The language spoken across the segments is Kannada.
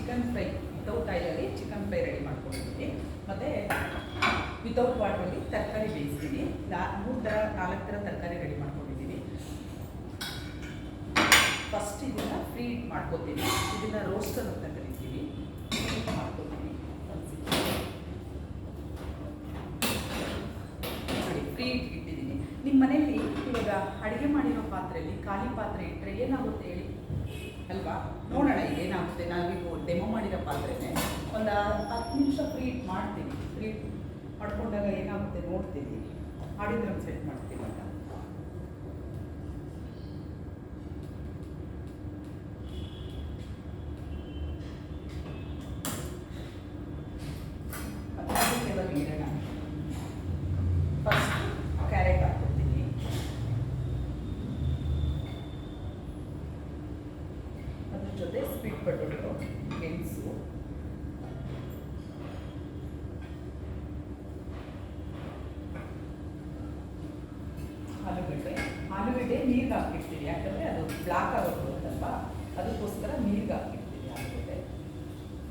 ಚಿಕನ್ ಫ್ರೈ ವಿತೌಟ್ ಆಯಿಲಲ್ಲಿ ಚಿಕನ್ ಫ್ರೈ ರೆಡಿ ಮಾಡ್ಕೊಂಡಿದ್ದೀನಿ. ಮತ್ತು ವಿತೌಟ್ ವಾಟ್ರಲ್ಲಿ ತರಕಾರಿ ಬೇಯಿಸ್ತೀನಿ. 4 ಥರ ತರಕಾರಿ ರೆಡಿ ಮಾಡ್ಕೊಂಡಿದ್ದೀನಿ. ಫಸ್ಟ್ ಇದನ್ನು ಫ್ರೀ ಮಾಡ್ಕೊತೀನಿ. ಇದನ್ನು ರೋಸ್ಟರ್ ಅಂತ ಕರಿತೀವಿ. ಮಾಡ್ಕೊತೀನಿ ನೋಡಿ, ಫ್ರೀ ಇಟ್ಟಿದ್ದೀನಿ. ನಿಮ್ಮ ಮನೆಯಲ್ಲಿ ಇವಾಗ ಅಡುಗೆ ಮಾಡಿರೋ ಪಾತ್ರೆಯಲ್ಲಿ ಖಾಲಿ ಪಾತ್ರೆ ಇಟ್ಟರೆ ಏನಾಗುತ್ತೆ ಹೇಳಿ ಅಲ್ವಾ? ನೋಡೋಣ ಈಗ ಏನಾಗುತ್ತೆ. ನಾವೀಗ ಡೆಮೋ ಮಾಡಿರೋ ಪಾತ್ರೆನೇ ಒಂದು 10 ನಿಮಿಷ ಫ್ರೀ ಮಾಡ್ತೀನಿ. ಫ್ರೀ ಮಾಡ್ಕೊಂಡಾಗ ಏನಾಗುತ್ತೆ ನೋಡ್ತೀನಿ. ಆಡಿದ್ರನ್ನು ಸೆಟ್ ಮಾಡ್ತೀನಿ ಅಂತ. ಇಡೋಣ. ಫಸ್ಟ್ ಕ್ಯಾರೆಟ್ ಹಾಕ್ಕೊಡ್ತೀನಿ. ಅದ್ರ ಜೊತೆ ಸ್ವೀಟ್ ಪೊಟೊಟೊ, ಗೆಣಸು, ಆಲೂಗಡ್ಡೆ ನೀರಿಗೆ ಹಾಕಿರ್ತೀನಿ. ಯಾಕಂದರೆ ಅದು ಬ್ಲಾಕ್ ಆಗೋಗ್ಬಿಡುತ್ತಲ್ವ, ಅದಕ್ಕೋಸ್ಕರ ನೀರಿಗೆ ಹಾಕಿರ್ತೀನಿ ಆಲೂಗಡ್ಡೆ.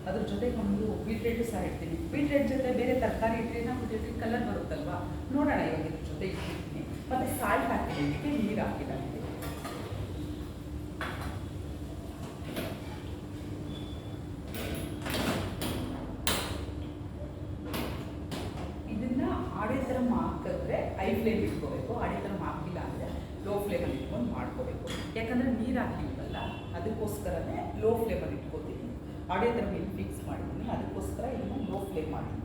ಅದ್ರ ಜೊತೆಗೆ ಒಂದು ಬೀಟ್ರೇಟು ಸಹ ಇಡ್ತೀನಿ. ಬೀಟ್ರೇಟ್ ಜೊತೆ ಬೇರೆ ತರಕಾರಿ ಇಟ್ಟರೆ ಏನಾಗ್ಬಿಟ್ಟಿರ್ತೀವಿ, ಕಲರ್ ಬರುತ್ತಲ್ವ. ನೋಡೋಣ ಇವಾಗ ಇದ್ರ ಜೊತೆ ಇಟ್ಟಿರ್ತೀನಿ. ಮತ್ತು ಸಾಲ್ಟ್ ಹಾಕಿದ್ದೀನಿ, ನೀರು ಹಾಕಿದ್ದೀನಿ. ಇದನ್ನು ಆಡೇ ಥರ ಹಾಕಿದ್ರೆ ಹೈ ಫ್ಲೇಮ್ ಇಟ್ಕೋಬೇಕು. ಆಡೇ ಥರ ಹಾಕಿಲ್ಲ ಅಂದರೆ ಲೋ ಫ್ಲೇಮಲ್ಲಿ ಇಟ್ಕೊಂಡು ಮಾಡ್ಕೋಬೇಕು. ಯಾಕಂದರೆ ನೀರು ಹಾಕಿಲ್ವಲ್ಲ, ಅದಕ್ಕೋಸ್ಕರನೇ ಲೋ ಫ್ಲೇಮಲ್ಲಿ ಇಟ್ಕೋತೀನಿ. ಆಡೇ ಥರ ಮೇಲೆ ಫಿಕ್ಸ್ ಮಾಡಿದ್ದೀನಿ, ಅದಕ್ಕೋಸ್ಕರ ಇದನ್ನು ಲೋ ಫ್ಲೇಮ್ ಮಾಡಿದ್ದೀನಿ.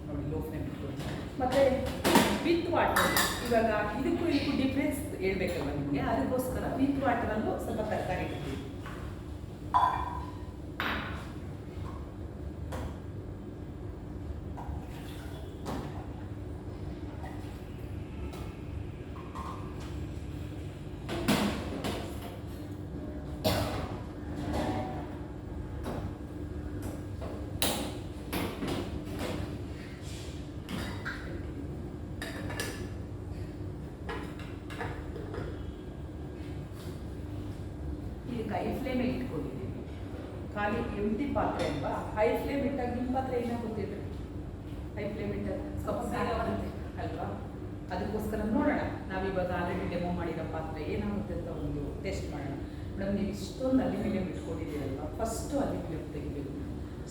ನೋಡಿ, ಲೋ ಫ್ಲೇಮ್ ಇಟ್ಕೊಂಡು. ಮತ್ತು ವಿತ್ ವಾಟರ್, ಇವಾಗ ಇದಕ್ಕೂ ಡಿಫ್ರೆನ್ಸ್ ಹೇಳ್ಬೇಕಲ್ವ ನಿಮಗೆ, ಅದಕ್ಕೋಸ್ಕರ ವಿತ್ ವಾಟರಲ್ಲೂ ಸ್ವಲ್ಪ ತರಕಾರಿ ಇಡ್ತೀವಿ. ಹೈ ಫ್ಲೇಮಲ್ಲಿ ಇಟ್ಕೊಂಡಿದ್ದೀನಿ. ಖಾಲಿ ಎಂಟಿ ಪಾತ್ರೆ ಅಲ್ವಾ, ಹೈ ಫ್ಲೇಮ್ ಇಟ್ಟಾಗ ನಿಮ್ಮ ಪಾತ್ರೆ ಏನಾಗುತ್ತಿದೆ, ಹೈ ಫ್ಲೇಮ್ ಇಟ್ಟಾಗ ಸ್ವಲ್ಪ ಬರುತ್ತೆ ಅಲ್ವಾ. ಅದಕ್ಕೋಸ್ಕರ ನೋಡೋಣ. ನಾವಿವಾಗ ಆಲ್ರೆಡಿ ಡೆಮೋ ಮಾಡಿರೋ ಪಾತ್ರೆ ಏನಾಗುತ್ತೆ ಅಂತ ಒಂದು ಟೆಸ್ಟ್ ಮಾಡೋಣ. ಮೇಡಮ್, ನೀವು ಇಷ್ಟೊಂದು ಅಲ್ಯೂಮಿನಿಯಂ ಇಟ್ಕೊಂಡಿದ್ದೀರಲ್ವ, ಫಸ್ಟು ಅಲ್ಯೂಮಿನಿಯಂ ತೆಗಿಬೇಕು.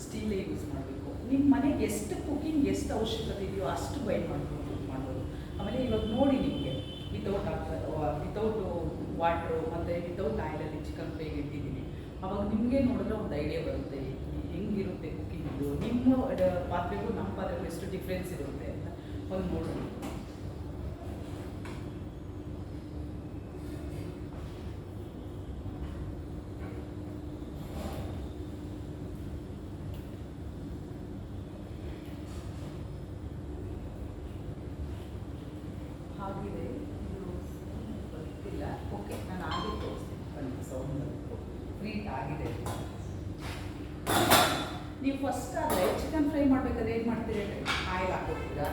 ಸ್ಟೀಲೇ ಯೂಸ್ ಮಾಡಬೇಕು. ನಿಮ್ಮ ಮನೆಗೆ ಎಷ್ಟು ಕುಕಿಂಗ್ ಎಷ್ಟು ಅವಶ್ಯಕತೆ ಇದೆಯೋ ಅಷ್ಟು ಬೈ ಮಾಡ್ಬೋದು. ಆಮೇಲೆ ಇವಾಗ ನೋಡಿ, ನಿಮಗೆ ವಿತೌಟ್ ವಾಟ್ರು ಮತ್ತು ವಿತೌಟ್ ಆಯಿಲಲ್ಲಿ ಚಿಕನ್ ಫ್ರೈ ಇಟ್ಟಿದ್ದೀನಿ. ಅವಾಗ ನಿಮಗೆ ನೋಡಿದ್ರೆ ಒಂದು ಐಡಿಯಾ ಬರುತ್ತೆ ಹೆಂಗಿರುತ್ತೆ ಕುಕ್ಕಿಂಗು. ನಿಮ್ಮ ಪಾತ್ರೆಗೂ ನಮ್ಮ ಪಾತ್ರೆಗೂ ಎಷ್ಟು ಡಿಫ್ರೆನ್ಸ್ ಇರುತ್ತೆ ಅಂತ ಒಂದು ನೋಡೋಣ. ಆಗಿದೆ ಗೊತ್ತಿಲ್ಲ. ಓಕೆ, ನಾನು ಆಗಿ ತೋರಿಸ್ತೀನಿ. ಬನ್ನಿ, ಸೌಂಡ್ ಫ್ರೀಟ್ ಆಗಿದೆ. ನೀವು ಫಸ್ಟ್ ಆದರೆ ಚಿಕನ್ ಫ್ರೈ ಮಾಡಬೇಕಾದ್ರೆ ಏನು ಮಾಡ್ತೀರಿ ಅಂದರೆ ಆಯಿಲ್ ಹಾಕೋತೀರಾ.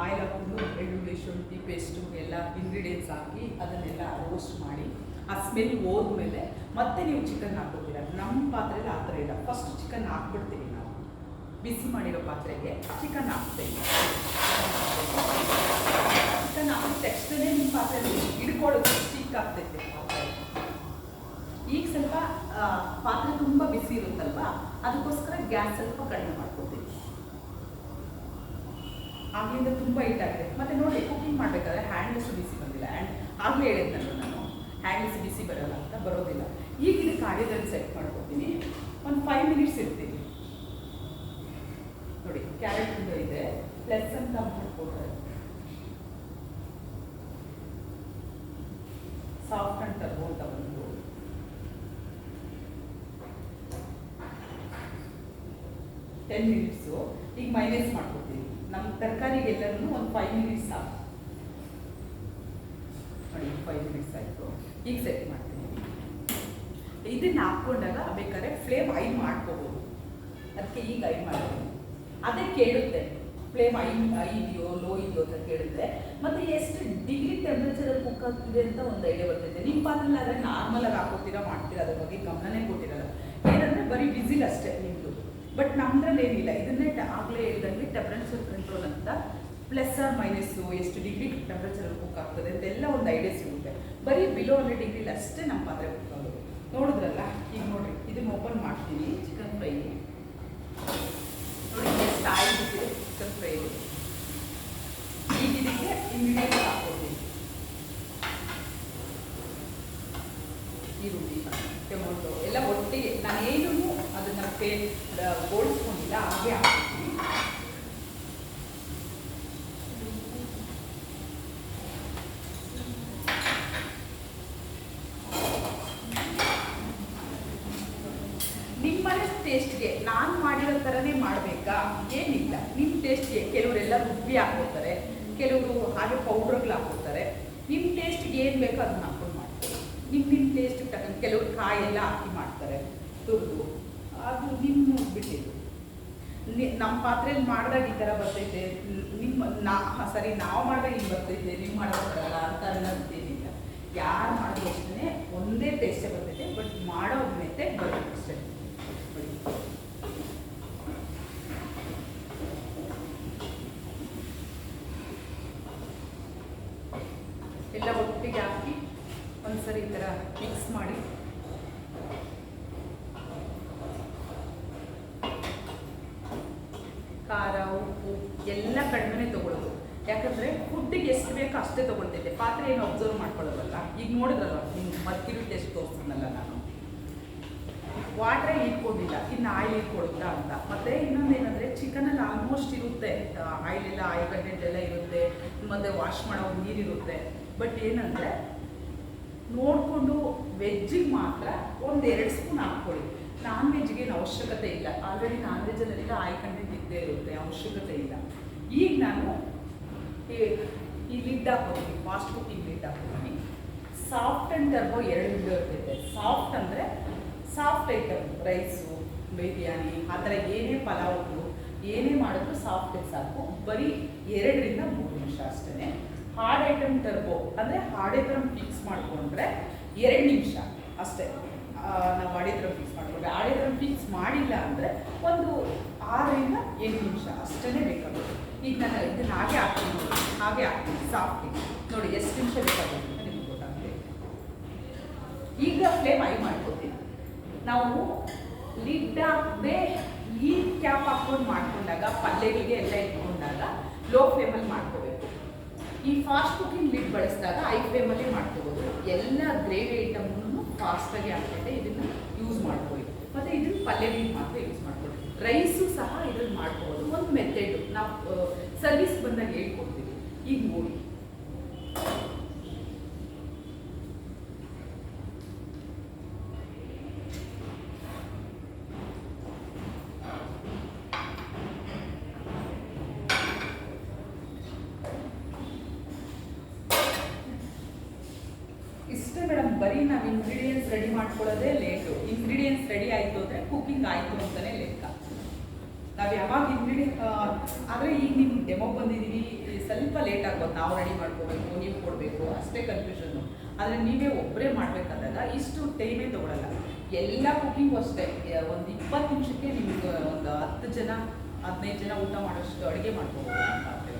ಆಯಿಲ್ ಹಾಕೊಂಡು ಬೆಳ್ಳುಳ್ಳಿ, ಶುಂಠಿ ಪೇಸ್ಟು ಎಲ್ಲ ಇಂಗ್ರೀಡಿಯೆಂಟ್ಸ್ ಹಾಕಿ ಅದನ್ನೆಲ್ಲ ರೋಸ್ಟ್ ಮಾಡಿ ಆ ಸ್ಮೆಲ್ ಹೋದ್ಮೇಲೆ ಮತ್ತೆ ನೀವು ಚಿಕನ್ ಹಾಕೋತೀರಾ. ನಮ್ಮ ಪಾತ್ರೆಯಲ್ಲಿ ಆ ಥರ ಇಲ್ಲ. ಫಸ್ಟ್ ಚಿಕನ್ ಹಾಕ್ಬಿಡ್ತೀವಿ ನಾವು. ಬಿಸಿ ಮಾಡಿರೋ ಪಾತ್ರೆಗೆ ಚಿಕನ್ ಹಾಕ್ತೀವಿ. ಚಿಕನ್ ಹಾಕಿದ ತಕ್ಷಣವೇ ನಿಮ್ಮ ಪಾತ್ರೆಯಲ್ಲಿ ಹಿಡ್ಕೊಳ್ಳೋದು ಸ್ಟಿಕ್ ಆಗ್ತೈತೆ ಪಾತ್ರೆ. ಈಗ ಸ್ವಲ್ಪ ಪಾತ್ರೆ ತುಂಬ ಬಿಸಿ ಇರುತ್ತಲ್ವ, ಅದಕ್ಕೋಸ್ಕರ ಗ್ಯಾಸ್ ಸ್ವಲ್ಪ ಕಡಿಮೆ ಮಾಡ್ಕೊತೀವಿ. ಆಗಲಿಂದ ತುಂಬ ಹೀಟಾಗಿದೆ. ಮತ್ತು ನೋಡಿ, ಕುಕಿಂಗ್ ಮಾಡಬೇಕಾದ್ರೆ ಹ್ಯಾಂಡ್ಲೆಸ್ ಬಿಸಿ ಬಂದಿಲ್ಲ. ಆಗಲೇ ಹೇಳಿದ್ನಲ್ಲ ನಾನು, ಹ್ಯಾಂಡ್ಲೆಸ್ ಬಿಸಿ ಬರೋಲ್ಲ ಅಂತ, ಬರೋದಿಲ್ಲ. ಈಗ ಇದಕ್ಕೆ ಆಡಿಯೋದಲ್ಲಿ ಸೆಟ್ ಮಾಡ್ಕೊತೀನಿ. ಒಂದು 5 ಮಿನಿಟ್ಸ್ ಇರ್ತೀನಿ. ನೋಡಿ, ಕ್ಯಾರೆಟ್ ಇದೆ, ಪ್ಲಸ್ ಅಂತ ಮಾಡ್ಕೊಡ್ತಾರೆ. ಸಾಫ್ಟ್ ಅಂಡ್ ಟರ್ಬೋ ಅಂತ ಬಂದು 10 ಮಿನಿಟ್ಸು. ಈಗ ಮೈನಸ್ ಮಾಡ್ಕೊತೀನಿ. ನಮ್ಮ ತರಕಾರಿಗೆಲ್ಲರೂ ಒಂದು 5 ಮಿನಿಟ್ಸ್ ಸಾಕು. ನೋಡಿ, 5 ಮಿನಿಟ್ಸ್ ಆಯಿತು. ಈಗ ಸೆಟ್ ಮಾಡ್ತೀನಿ. ಇದನ್ನು ಹಾಕ್ಕೊಂಡಾಗ ಬೇಕಾದ್ರೆ ಫ್ಲೇಮ್ ಐ ಮಾಡ್ಕೋಬೋದು. ಅದಕ್ಕೆ ಈಗ ಐ ಮಾಡ್ತೀನಿ. ಅದೇ ಕೇಳುತ್ತೆ ಫ್ಲೇಮ್ ಇದೆಯೋ ಲೋ ಇದೆಯೋ ಅಂತ ಕೇಳಿದ್ರೆ ಮತ್ತೆ ಎಷ್ಟು ಡಿಗ್ರಿ ಟೆಂಪ್ರೇಚರಲ್ಲಿ ಕುಕ್ ಆಗ್ತಿದೆ ಅಂತ ಒಂದು ಐಡಿಯಾ ಬರ್ತೈತೆ. ನಿಮ್ಮ ಪಾತ್ರೆಲ್ಲ ಆದರೆ ನಾರ್ಮಲಾಗಿ ಹಾಕೋತೀರಾ ಮಾಡ್ತೀರಾ, ಅದ್ರ ಬಗ್ಗೆ ಗಮನನೇ ಕೊಟ್ಟಿರಲ್ಲ. ಏನಂದರೆ ಬರೀ ವಿಸಿಲ್ ಅಷ್ಟೇ ನಿಮ್ಮದು. ಬಟ್ ನಮ್ದ್ರಲ್ಲಿ ಏನಿಲ್ಲ, ಇದನ್ನೇ ಆಗಲೇ ಹೇಳಿದಂಗೆ ಟೆಂಪ್ರೇಚರ್ ಕಂಟ್ರೋಲ್ ಅಂತ ಪ್ಲಸ್ ಆರ್ ಮೈನಸ್ಸು ಎಷ್ಟು ಡಿಗ್ರಿ ಟೆಂಪ್ರೇಚರಲ್ಲಿ ಕುಕ್ ಆಗ್ತದೆ ಅಂತೆಲ್ಲ ಒಂದು ಐಡಿಯಾ ಸಿಗುತ್ತೆ. ಬರೀ ಬಿಲೋ 100 ಡಿಗ್ರಿಲಿ ಅಷ್ಟೇ ನಮ್ಮ ಪಾತ್ರೆ ಕುಕ್ ಆಗೋದು. ನೋಡಿದ್ರಲ್ಲ, ಈಗ ನೋಡಿರಿ ಇದನ್ನು ಓಪನ್ ಮಾಡ್ತೀನಿ. ಚಿಕನ್ ಫ್ರೈ ನೋಡಿ ಎಷ್ಟು ಆಯಿಲ್ ಬಿಟ್ಟಿದೆ ಚಿಕನ್ ಫ್ರೈಗೆ. ಈಗ ಇದಕ್ಕೆ ಇಂಗ್ರೀಡಿಯೆಂಟ್ಸ್ ಹಾಕ್ಕೊಡ್ತೀನಿ. ಈರುಳ್ಳಿ, ಟೊಮೊಟೊ ಎಲ್ಲ ಒಟ್ಟಿಗೆ ನಾನೇನೂ ಅದನ್ನು ಗೋಳಿಸ್ಕೊಂಡಿಲ್ಲ, ಹಾಗೆ ಹಾಕ್ತೀನಿ. ನಿಮ್ಮನೆ ಟೇಸ್ಟ್ಗೆ ನಾನು ಮಾಡಿರೋ ಥರನೇ ಮಾಡಬೇಕಾ ಏನಿಲ್ಲ. ನಿಮ್ಮ ಟೇಸ್ಟ್ಗೆ ಕೆಲವರೆಲ್ಲ ರುಬ್ಬಿ ಹಾಕ್ಕೊತಾರೆ, ಕೆಲವರು ಹಾಗೆ ಪೌಡ್ರ್ಗಳು ಹಾಕ್ಕೊತಾರೆ. ನಿಮ್ಮ ಟೇಸ್ಟ್ಗೆ ಏನು ಬೇಕೋ ಅದನ್ನ ಹಾಕ್ಕೊಂಡು ಮಾಡ್ತಾರೆ. ನಿಮ್ಮ ಟೇಸ್ಟಿಗೆ ತಕ್ಕಂಗೆ ಕೆಲವರು ಕಾಯೆಲ್ಲ ಹಾಕಿ ಮಾಡ್ತಾರೆ ತುರಿದು, ಅದು ನಿಮ್ಮ ಬಿಟ್ಟಿದ್ದು. ನಮ್ಮ ಪಾತ್ರೆಯಲ್ಲಿ ಮಾಡಿದಾಗ ಈ ಥರ ಬರ್ತೈತೆ, ನಾವು ಮಾಡಿದಾಗ ಹಿಂಗೆ ಬರ್ತೈತೆ, ನೀವು ಮಾಡೋದು ಬರಲ್ಲ ಅಂತ ಅನ್ನೋದೇನಿಲ್ಲ. ಯಾರು ಮಾಡೋದು ಅಷ್ಟೇ ಒಂದೇ ಟೇಸ್ಟೇ ಬರ್ತೈತೆ, ಬಟ್ ಮಾಡೋ ಮೆಥಡ್ ಬರುತ್ತೆ ಅಷ್ಟೇ. ಎಲ್ಲ ಒಟ್ಟಿಗೆ ಹಾಕಿ ಒಂದ್ಸರಿ ಈ ಥರ ಮಿಕ್ಸ್ ಮಾಡಿ ಖಾರ ಉಪ್ಪು ಎಲ್ಲ ಕಡಿಮೆನೇ ತೊಗೊಳ್ಳೋದು. ಯಾಕಂದರೆ ಫುಡ್ಡಿಗೆ ಎಷ್ಟು ಬೇಕೋ ಅಷ್ಟೇ ತೊಗೊಳ್ತೈತೆ. ಪಾತ್ರೆ ಏನು ಅಬ್ಸರ್ವ್ ಮಾಡ್ಕೊಳ್ಳೋದಲ್ಲ. ಈಗ ನೋಡಿದ್ರಲ್ಲ ನಿಮ್ಗೆ ಮತ್ತಿರು ಟೆಸ್ಟ್ ತೋರಿಸ್ತೀನಲ್ಲ, ನಾನು ವಾಟ್ರೇ ಇಟ್ಕೊಂಡಿಲ್ಲ, ಇನ್ನು ಆಯಿಲ್ ಇಟ್ಕೊಡುತ್ತಾ ಅಂತ. ಮತ್ತು ಇನ್ನೊಂದೇನೆಂದರೆ ಚಿಕನಲ್ಲಿ ಆಲ್ಮೋಸ್ಟ್ ಇರುತ್ತೆ ಆಯಿಲೆಲ್ಲ, ಆಯಿಲ್ ಕಂಟೆಂಟ್ ಎಲ್ಲ ಇರುತ್ತೆ, ಮತ್ತು ವಾಶ್ ಮಾಡೋ ನೀರಿರುತ್ತೆ. ಬಟ್ ಏನಂದರೆ ನೋಡಿಕೊಂಡು ವೆಜ್ಜಿಗೆ ಮಾತ್ರ 1-2 ಸ್ಪೂನ್ ಹಾಕ್ಕೊಳ್ಳಿ. ನಾನ್ ವೆಜ್ಗೆ ಏನು ಅವಶ್ಯಕತೆ ಇಲ್ಲ. ಆಲ್ರೆಡಿ ನಾನ್ ವೆಜ್ಜಲ್ಲೆಲ್ಲ ಆಯಿಲ್ ಕಂಟೆಂಟ್ ಇದ್ದೇ ಇರುತ್ತೆ, ಅವಶ್ಯಕತೆ ಇಲ್ಲ. ಈಗ ನಾನು ಈ ಲಿಡ್ ಹಾಕ್ಕೊತೀನಿ, ಫಾಸ್ಟ್ ಕುಕಿಂಗ್ ಲಿಡ್ ಹಾಕ್ಕೊತೀನಿ. ಸಾಫ್ಟ್ ಆ್ಯಂಡ್ ಟರ್ಬೋ 2 ವಿಂಡೋ ಇರ್ತೈತೆ. ಸಾಫ್ಟ್ ಅಂದರೆ ಸಾಫ್ಟ್ ಐಟಮ್, ರೈಸು, ಬಿರಿಯಾನಿ, ಆ ಥರ ಏನೇ ಪಲಾವು ಏನೇ ಮಾಡಿದ್ರು ಸಾಫ್ಟ್ ಸಾಕು. ಬರೀ 2-3 ನಿಮಿಷ ಅಷ್ಟೇ. ಹಾರ್ಡ್ ಐಟಮ್ ಟರ್ಬೋ ಅಂದರೆ ಹಾರ್ಡ್ ಐಟಮ್ ಫಿಕ್ಸ್ ಮಾಡಿಕೊಂಡ್ರೆ 2 ನಿಮಿಷ ಅಷ್ಟೇ. ನಾವು ಹಾರ್ಡ್ ಐಟಮ್ ಫಿಕ್ಸ್ ಮಾಡಿಕೊಂಡ್ರೆ, ಹಾರ್ಡ್ ಐಟಮ್ ಫಿಕ್ಸ್ ಮಾಡಿಲ್ಲ ಅಂದರೆ ಒಂದು 6-7 ನಿಮಿಷ ಅಷ್ಟೇ ಬೇಕಾಗುತ್ತೆ. ಈಗ ನಾನು ಇದನ್ನು ಹಾಗೆ ಹಾಕ್ತೀನಿ ಸಾಫ್ಟಿಗೆ. ನೋಡಿ ಎಷ್ಟು ನಿಮಿಷ ಬೇಕಾಗುತ್ತೆ ಅಂತ ನಿಮ್ಗೆ ಗೊತ್ತಾಗುತ್ತೆ. ಈಗ ಫ್ಲೇಮ್ ಹೈ ಮಾಡ್ಕೊತೀನಿ. ನಾವು ಲಿಡ್ ಹಾಕದೆ ಈ ಕ್ಯಾಪ್ ಹಾಕ್ಕೊಂಡು ಮಾಡ್ಕೊಂಡಾಗ, ಪಲ್ಯಗಳಿಗೆ ಎಲ್ಲ ಇಟ್ಕೊಂಡಾಗ ಲೋ ಫ್ಲೇಮಲ್ಲಿ ಮಾಡ್ಕೋಬೇಕು. ಈ ಫಾಸ್ಟ್ ಕುಕಿಂಗ್ ಲಿಡ್ ಬಳಸಿದಾಗ ಹೈ ಫ್ಲೇಮಲ್ಲೇ ಮಾಡ್ಕೋಬೋದು. ಎಲ್ಲ ಗ್ರೇವಿ ಐಟಮ್ನು ಫಾಸ್ಟಾಗಿ ಆಗ್ತೈತೆ. ಇದನ್ನು ಯೂಸ್ ಮಾಡ್ಕೊಳ್ಳಿ. ಮತ್ತು ಇದನ್ನು ಪಲ್ಯಗಳಿಗೆ ಮಾತ್ರ ಯೂಸ್ ಮಾಡ್ಕೊಳ್ಳಿ. ರೈಸು ಸಹ ಇದನ್ನು ಮಾಡ್ಕೋಬೋದು. ಒಂದು ಮೆಥಡು ನಾವು ಸರ್ವಿಸ್ ಬಂದಾಗ ಹೇಳ್ಕೊಡ್ತೀವಿ. ಈಗ ನೋಡಿ, ಇಷ್ಟೇ ಮೇಡಮ್. ಬರೀ ನಾವು ಇಂಗ್ರೀಡಿಯೆಂಟ್ಸ್ ರೆಡಿ ಮಾಡ್ಕೊಳ್ಳೋದೇ ಲೇಟು. ಇಂಗ್ರೀಡಿಯೆಂಟ್ಸ್ ರೆಡಿ ಆಯಿತು ಅಂದರೆ ಕುಕಿಂಗ್ ಆಯಿತು ಅಂತಲೇ ಲೆಕ್ಕ. ನಾವು ಯಾವಾಗ ಆದರೆ ಈಗ ನಿಮ್ಗೆ ಡೆಮೋ ಬಂದಿದ್ದೀವಿ, ಸ್ವಲ್ಪ ಲೇಟ್ ಆಗ್ಬೋದು. ನಾವು ರೆಡಿ ಮಾಡ್ಕೋಬೇಕು, ನೀವು ಕೊಡಬೇಕು, ಅಷ್ಟೇ ಕನ್ಫ್ಯೂಷನ್ನು. ಆದರೆ ನೀವೇ ಒಬ್ಬರೇ ಮಾಡಬೇಕಾದಾಗ ಇಷ್ಟು ಟೈಮೇ ತೊಗೊಳಲ್ಲ. ಎಲ್ಲ ಕುಕಿಂಗು ಅಷ್ಟೇ. ಒಂದು 20 ನಿಮಿಷಕ್ಕೆ ನಿಮ್ಗೆ ಒಂದು 10 ಜನ 15 ಜನ ಊಟ ಮಾಡೋಷ್ಟು ಅಡುಗೆ ಮಾಡ್ಕೋಬೋದು.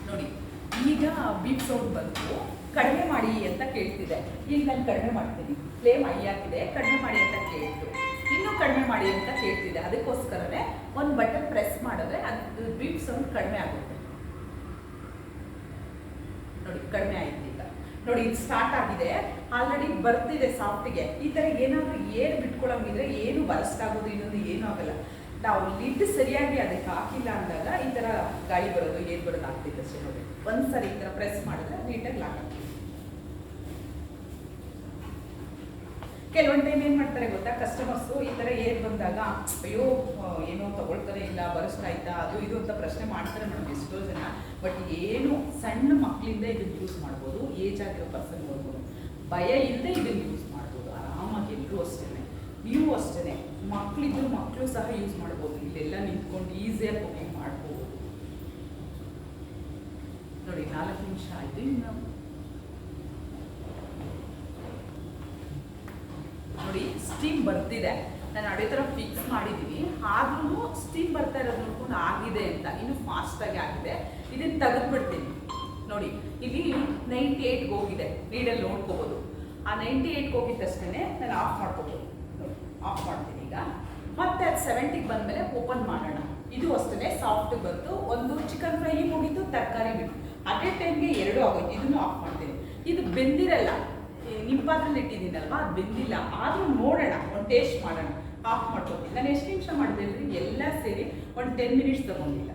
ನೋಡಿ ಈಗ ಬೀಪ್ ಸೌಂಡ್ ಬಂತು. ಕಡಿಮೆ ಮಾಡಿ ಅಂತ ಕೇಳ್ತಿದೆ. ಈಗ ನಾನು ಕಡಿಮೆ ಮಾಡ್ತೀನಿ. ಫ್ಲೇಮ್ ಹೈ ಆಗಿದೆ, ಕಡಿಮೆ ಮಾಡಿ ಅಂತ ಕೇಳ್ತು. ಇನ್ನೂ ಕಡಿಮೆ ಮಾಡಿ ಅಂತ ಕೇಳ್ತಿದೆ. ಅದಕ್ಕೋಸ್ಕರನೇ ಒಂದು ಬಟನ್ ಪ್ರೆಸ್ ಮಾಡಿದ್ರೆ ಅದು ಬೀಪ್ ಸೌಂಡ್ ಕಡಿಮೆ ಆಗುತ್ತೆ. ನೋಡಿ ಕಡಿಮೆ ಆಯ್ತು. ಈಗ ನೋಡಿ ಇದು ಸ್ಟಾರ್ಟ್ ಆಗಿದೆ, ಆಲ್ರೆಡಿ ಬರ್ತಿದೆ ಸಾಫ್ಟಿಗೆ. ಈ ಥರ ಏನಾದರೂ ಏನು ಬಿಟ್ಕೊಳ್ಳೋಂಗಿದ್ರೆ ಏನು ಬರಸ್ಟ್ ಆಗೋದು, ಇನ್ನೊಂದು ಏನೂ ಆಗಲ್ಲ. ನಾವು ಲಿಡ್ ಸರಿಯಾಗಿ ಅದಕ್ಕೆ ಹಾಕಿಲ್ಲ ಅಂದಾಗ ಈ ಥರ ಗಾಳಿ ಬರೋದು, ಏನು ಬರೋದು ಆಗ್ತಿದೆ ಅಷ್ಟೇ. ನೋಡಿ ಒಂದ್ಸರಿ ಈ ಥರ ಪ್ರೆಸ್ ಮಾಡಿದ್ರೆ ನೀಟಾಗಿ ಲಾಕ್ ಆಗ್ತದೆ. ಕೆಲವೊಂದು ಟೈಮ್ ಏನು ಮಾಡ್ತಾರೆ ಗೊತ್ತಾ, ಕಸ್ಟಮರ್ಸು ಈ ಥರ ಏರ್ ಬಂದಾಗ ಅಯ್ಯೋ ಏನೋ ತಗೊಳ್ತಾರೆ ಇಲ್ಲ, ಬರಸ್ಟ್ ಆಯ್ತಾ, ಅದು ಇದು ಅಂತ ಪ್ರಶ್ನೆ ಮಾಡ್ತಾರೆ ಮೇಡಮ್ ಎಷ್ಟೋ ಜನ. ಬಟ್ ಏನು ಸಣ್ಣ ಮಕ್ಕಳಿಂದ ಇದನ್ನು ಯೂಸ್ ಮಾಡ್ಬೋದು, ಏಜ್ ಆಗಿರೋ ಪರ್ಸನ್ವರೆಗೂ ಭಯ ಇಲ್ಲದೆ ಇದನ್ನು ಯೂಸ್ ಮಾಡ್ಬೋದು ಆರಾಮಾಗಿ. ಎಲ್ಲರೂ ಅಷ್ಟೇ, ನೀವು ಅಷ್ಟೇ ಮಕ್ಕಳಿದ್ರು ಮಕ್ಕಳು ಸಹ ಯೂಸ್ ಮಾಡ್ಬೋದು. ಇಲ್ಲೆಲ್ಲ ನಿಂತ್ಕೊಂಡು ಈಸಿಯಾಗಿ ಕುಕಿಂಗ್ ಮಾಡ್ಬೋದು. ನೋಡಿ 4 ನಿಮಿಷ ಆಯ್ತು. ಇನ್ನು ನೋಡಿ ಸ್ಟೀಮ್ ಬರ್ತಿದೆ. ನಾನು ಅದೇ ಥರ ಫಿಕ್ಸ್ ಮಾಡಿದ್ದೀನಿ, ಆದ್ರೂ ಸ್ಟೀಮ್ ಬರ್ತಾ ಇರೋದು ನೋಡ್ಕೊಂಡು ಆಗಿದೆ ಅಂತ. ಇನ್ನು ಫಾಸ್ಟಾಗಿ ಆಗಿದೆ. ಇದನ್ನು ತೆಗೆದ್ಬಿಡ್ತೀನಿ. ನೋಡಿ ಇಲ್ಲಿ 98ಗೆ ಹೋಗಿದೆ, ನೀಡಲ್ಲಿ ನೋಡ್ಕೋಬೋದು. ಆ 98ಗೆ ಹೋಗಿದ ತಕ್ಷಣ ನಾನು ಆಫ್ ಮಾಡ್ಕೋಬೋದು. ನೋಡಿ ಆಫ್ ಮಾಡ್ತೀನಿ ಈಗ. ಮತ್ತೆ ಅದು 70ಗೆ ಬಂದಮೇಲೆ ಓಪನ್ ಮಾಡೋಣ. ಇದು ಅಷ್ಟೇ ಸಾಫ್ಟ್ ಬಂತು. ಒಂದು ಚಿಕನ್ ಫ್ರೈ ಮುಗೀತು, ತರಕಾರಿ ಬಿಟ್ಟು ಅದೇ ಟೈಮ್ಗೆ 2 ಆಗೋಯ್ತು. ಇದನ್ನು ಆಫ್ ಮಾಡ್ತೀನಿ. ಇದು ಬೆಂದಿರಲ್ಲ, ನಿಮ್ಮ ಪಾತ್ರೆಯಲ್ಲಿ ಇಟ್ಟಿದ್ದೀನಲ್ವಾ, ಅದು ಬೆಂದಿಲ್ಲ. ಆದರೂ ನೋಡೋಣ, ಒಂದು ಟೇಸ್ಟ್ ಮಾಡೋಣ. ಆಫ್ ಮಾಡ್ಕೊತೀನಿ. ನಾನು ಎಷ್ಟು ನಿಮಿಷ ಮಾಡಿದೆ ಅಂದರೆ ಎಲ್ಲ ಸೇರಿ ಒಂದು 10 ಮಿನಿಟ್ಸ್ ತೊಗೊಂಡಿಲ್ಲ.